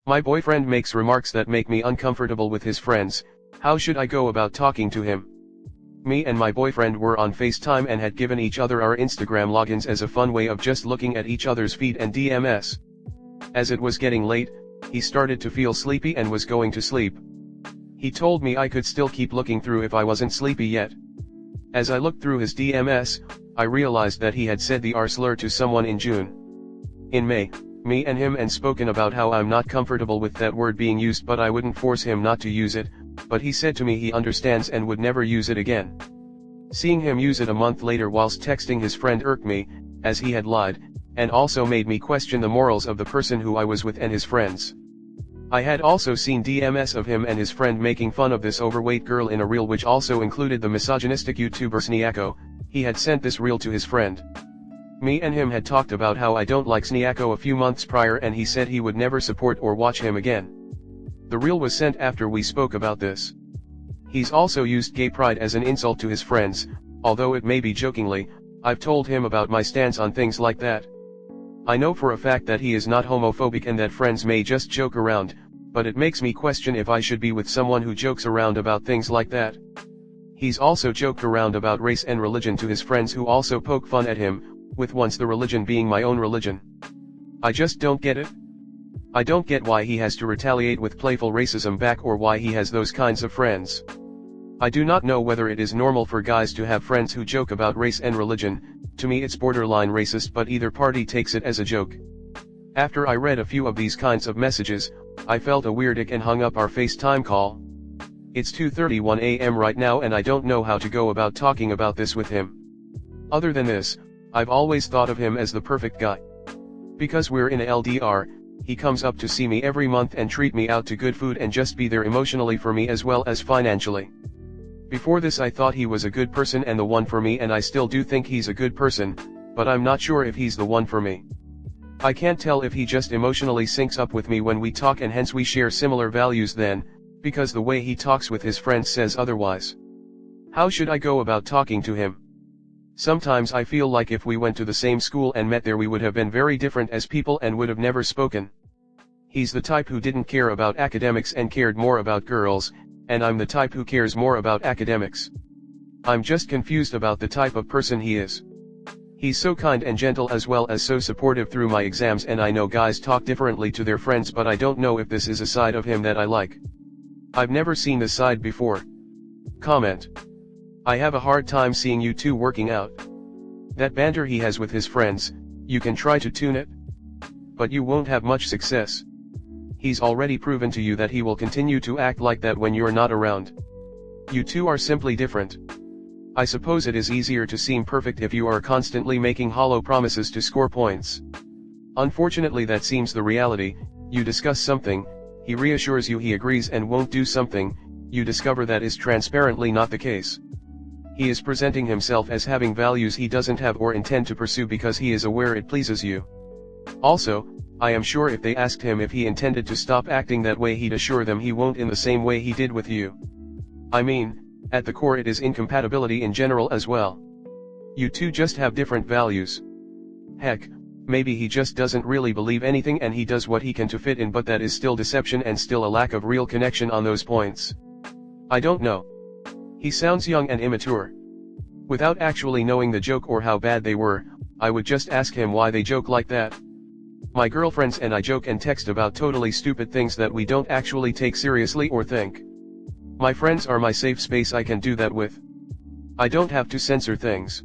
My boyfriend makes remarks that make me uncomfortable with his friends. How should I go about talking to him? Me and my boyfriend were on FaceTime and had given each other our Instagram logins as a fun way of just looking at each other's feed and DMs. As it was getting late, he started to feel sleepy and was going to sleep. He told me I could still keep looking through if I wasn't sleepy yet. As I looked through his DMs, I realized that he had said the R slur to someone in June. In May, me and him and spoken about how I'm not comfortable with that word being used, but I wouldn't force him not to use it, but he said to me he understands and would never use it again. Seeing him use it a month later whilst texting his friend irked me, as he had lied, and also made me question the morals of the person who I was with and his friends. I had also seen DMs of him and his friend making fun of this overweight girl in a reel which also included the misogynistic YouTuber Sneako. He had sent this reel to his friend. Me and him had talked about how I don't like Sneako a few months prior, and he said he would never support or watch him again. The reel was sent after we spoke about this. He's also used gay pride as an insult to his friends, although it may be jokingly. I've told him about my stance on things like that. I know for a fact that he is not homophobic and that friends may just joke around, but it makes me question if I should be with someone who jokes around about things like that. He's also joked around about race and religion to his friends who also poke fun at him, with once the religion being my own religion. I just don't get it. I don't get why he has to retaliate with playful racism back or why he has those kinds of friends. I do not know whether it is normal for guys to have friends who joke about race and religion. To me it's borderline racist, but either party takes it as a joke. After I read a few of these kinds of messages, I felt a weird ick and hung up our FaceTime call. It's 2:31 a.m. right now and I don't know how to go about talking about this with him. Other than this, I've always thought of him as the perfect guy. Because we're in a LDR, he comes up to see me every month and treat me out to good food and just be there emotionally for me as well as financially. Before this I thought he was a good person and the one for me, and I still do think he's a good person, but I'm not sure if he's the one for me. I can't tell if he just emotionally syncs up with me when we talk and hence we share similar values then, because the way he talks with his friends says otherwise. How should I go about talking to him? Sometimes I feel like if we went to the same school and met there we would have been very different as people and would have never spoken. He's the type who didn't care about academics and cared more about girls, and I'm the type who cares more about academics. I'm just confused about the type of person he is. He's so kind and gentle as well as so supportive through my exams, and I know guys talk differently to their friends, but I don't know if this is a side of him that I like. I've never seen this side before. Comment. I have a hard time seeing you two working out. That banter he has with his friends, you can try to tune it, but you won't have much success. He's already proven to you that he will continue to act like that when you're not around. You two are simply different. I suppose it is easier to seem perfect if you are constantly making hollow promises to score points. Unfortunately that seems the reality. You discuss something, he reassures you he agrees and won't do something, you discover that is transparently not the case. He is presenting himself as having values he doesn't have or intend to pursue because he is aware it pleases you. Also, I am sure if they asked him if he intended to stop acting that way he'd assure them he won't in the same way he did with you. I mean, at the core it is incompatibility in general as well. You two just have different values. Heck, maybe he just doesn't really believe anything and he does what he can to fit in, but that is still deception and still a lack of real connection on those points. I don't know. He sounds young and immature. Without actually knowing the joke or how bad they were, I would just ask him why they joke like that. My girlfriends and I joke and text about totally stupid things that we don't actually take seriously or think. My friends are my safe space, I can do that with. I don't have to censor things.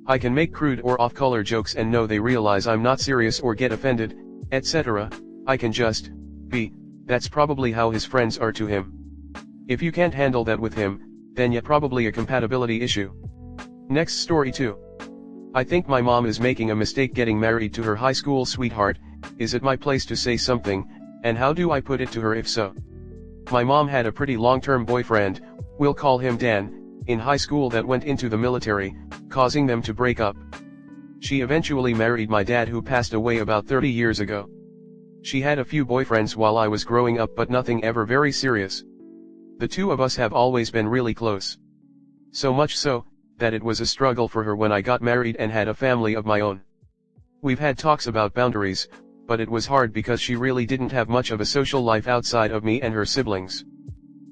I can make crude or off-color jokes and know they realize I'm not serious or get offended, etc. I can just be. That's probably how his friends are to him. If you can't handle that with him, then yeah, probably a compatibility issue. Next story 2. I think my mom is making a mistake getting married to her high school sweetheart. Is it my place to say something, and how do I put it to her if so? My mom had a pretty long-term boyfriend, we'll call him Dan, in high school that went into the military, causing them to break up. She eventually married my dad, who passed away about 30 years ago. She had a few boyfriends while I was growing up, but nothing ever very serious. The two of us have always been really close. So much so, that it was a struggle for her when I got married and had a family of my own. We've had talks about boundaries, but it was hard because she really didn't have much of a social life outside of me and her siblings.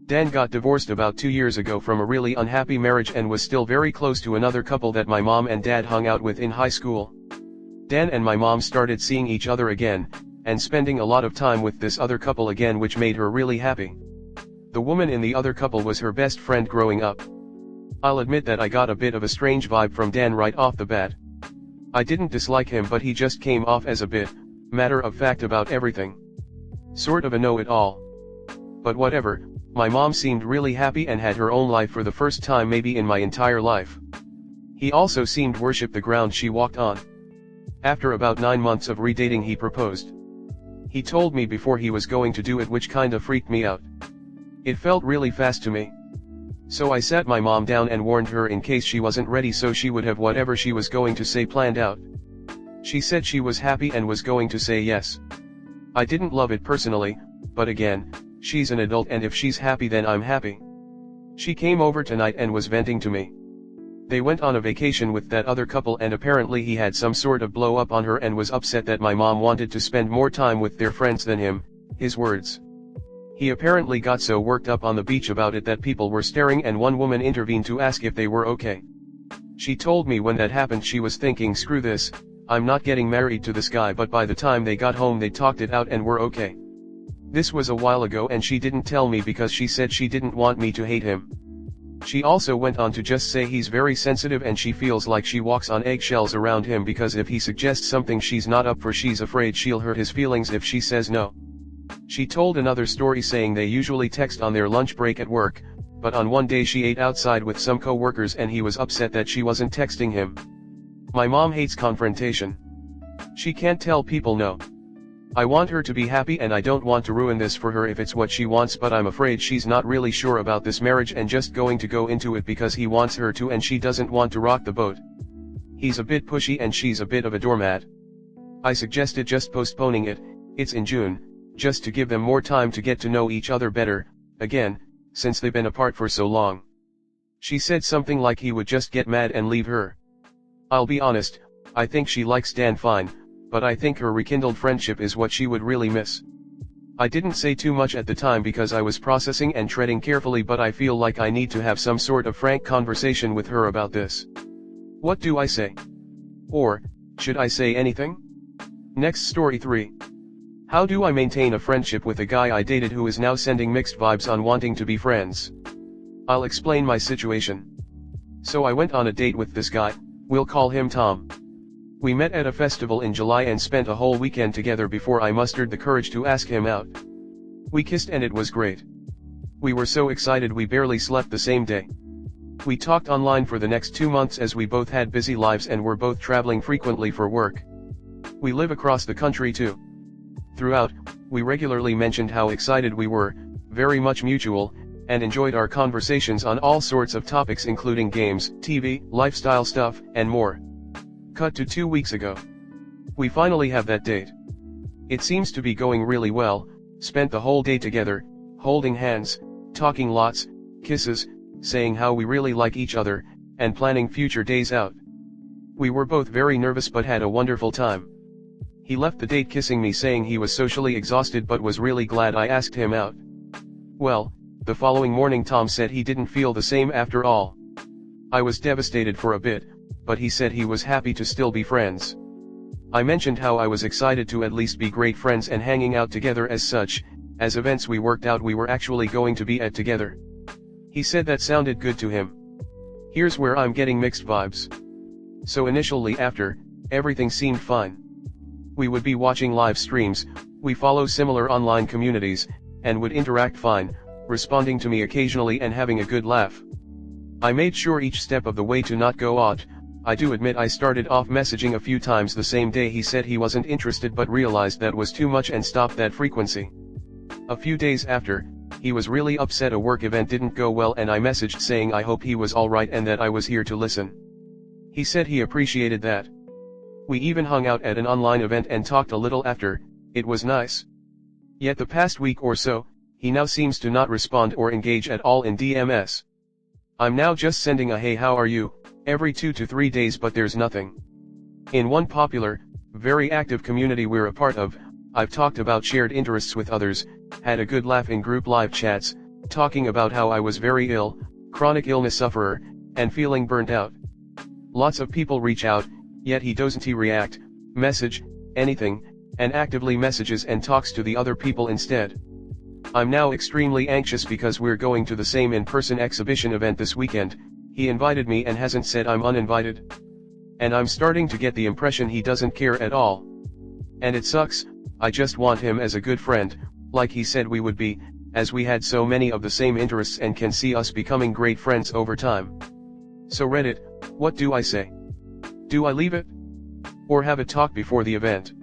Dan got divorced about 2 years ago from a really unhappy marriage and was still very close to another couple that my mom and dad hung out with in high school. Dan and my mom started seeing each other again, and spending a lot of time with this other couple again, which made her really happy. The woman in the other couple was her best friend growing up. I'll admit that I got a bit of a strange vibe from Dan right off the bat. I didn't dislike him, but he just came off as a bit matter of fact about everything. Sort of a know-it-all. But whatever, my mom seemed really happy and had her own life for the first time maybe in my entire life. He also seemed worship the ground she walked on. After about 9 months of redating, he proposed. He told me before he was going to do it, which kinda freaked me out. It felt really fast to me. So I sat my mom down and warned her in case she wasn't ready, so she would have whatever she was going to say planned out. She said she was happy and was going to say yes. I didn't love it personally, but again, she's an adult and if she's happy then I'm happy. She came over tonight and was venting to me. They went on a vacation with that other couple and apparently he had some sort of blow up on her and was upset that my mom wanted to spend more time with their friends than him, his words. He apparently got so worked up on the beach about it that people were staring and one woman intervened to ask if they were okay. She told me when that happened she was thinking, screw this, I'm not getting married to this guy, but by the time they got home they talked it out and were okay. This was a while ago and she didn't tell me because she said she didn't want me to hate him. She also went on to just say he's very sensitive and she feels like she walks on eggshells around him because if he suggests something she's not up for she's afraid she'll hurt his feelings if she says no. She told another story saying they usually text on their lunch break at work, but on one day she ate outside with some co-workers and he was upset that she wasn't texting him. My mom hates confrontation. She can't tell people no. I want her to be happy and I don't want to ruin this for her if it's what she wants, but I'm afraid she's not really sure about this marriage and just going to go into it because he wants her to and she doesn't want to rock the boat. He's a bit pushy and she's a bit of a doormat. I suggested just postponing it, it's in June, just to give them more time to get to know each other better, again, since they've been apart for so long. She said something like he would just get mad and leave her. I'll be honest, I think she likes Dan fine, but I think her rekindled friendship is what she would really miss. I didn't say too much at the time because I was processing and treading carefully, but I feel like I need to have some sort of frank conversation with her about this. What do I say? Or, should I say anything? Next story 3. How do I maintain a friendship with a guy I dated who is now sending mixed vibes on wanting to be friends? I'll explain my situation. So I went on a date with this guy, we'll call him Tom. We met at a festival in July and spent a whole weekend together before I mustered the courage to ask him out. We kissed and it was great. We were so excited we barely slept the same day. We talked online for the next 2 months as we both had busy lives and were both traveling frequently for work. We live across the country too. Throughout, we regularly mentioned how excited we were, very much mutual, and enjoyed our conversations on all sorts of topics including games, TV, lifestyle stuff, and more. Cut to 2 weeks ago. We finally have that date. It seems to be going really well, spent the whole day together, holding hands, talking lots, kisses, saying how we really like each other, and planning future days out. We were both very nervous but had a wonderful time. He left the date kissing me saying he was socially exhausted but was really glad I asked him out. Well, the following morning Tom said he didn't feel the same after all. I was devastated for a bit, but he said he was happy to still be friends. I mentioned how I was excited to at least be great friends and hanging out together as such, as events we worked out we were actually going to be at together. He said that sounded good to him. Here's where I'm getting mixed vibes. So initially after, everything seemed fine. We would be watching live streams, we follow similar online communities, and would interact fine, responding to me occasionally and having a good laugh. I made sure each step of the way to not go odd. I do admit I started off messaging a few times the same day he said he wasn't interested but realized that was too much and stopped that frequency. A few days after, he was really upset a work event didn't go well and I messaged saying I hope he was alright and that I was here to listen. He said he appreciated that. We even hung out at an online event and talked a little after, it was nice. Yet the past week or so, he now seems to not respond or engage at all in DMs. I'm now just sending a hey how are you, every 2 to 3 days but there's nothing. In one popular, very active community we're a part of, I've talked about shared interests with others, had a good laugh in group live chats, talking about how I was very ill, chronic illness sufferer, and feeling burnt out. Lots of people reach out, yet he doesn't react, message, anything, and actively messages and talks to the other people instead. I'm now extremely anxious because we're going to the same in-person exhibition event this weekend. He invited me and hasn't said I'm uninvited. And I'm starting to get the impression he doesn't care at all. And it sucks. I just want him as a good friend, like he said we would be, as we had so many of the same interests and can see us becoming great friends over time. So Reddit, what do I say? Do I leave it? Or have a talk before the event?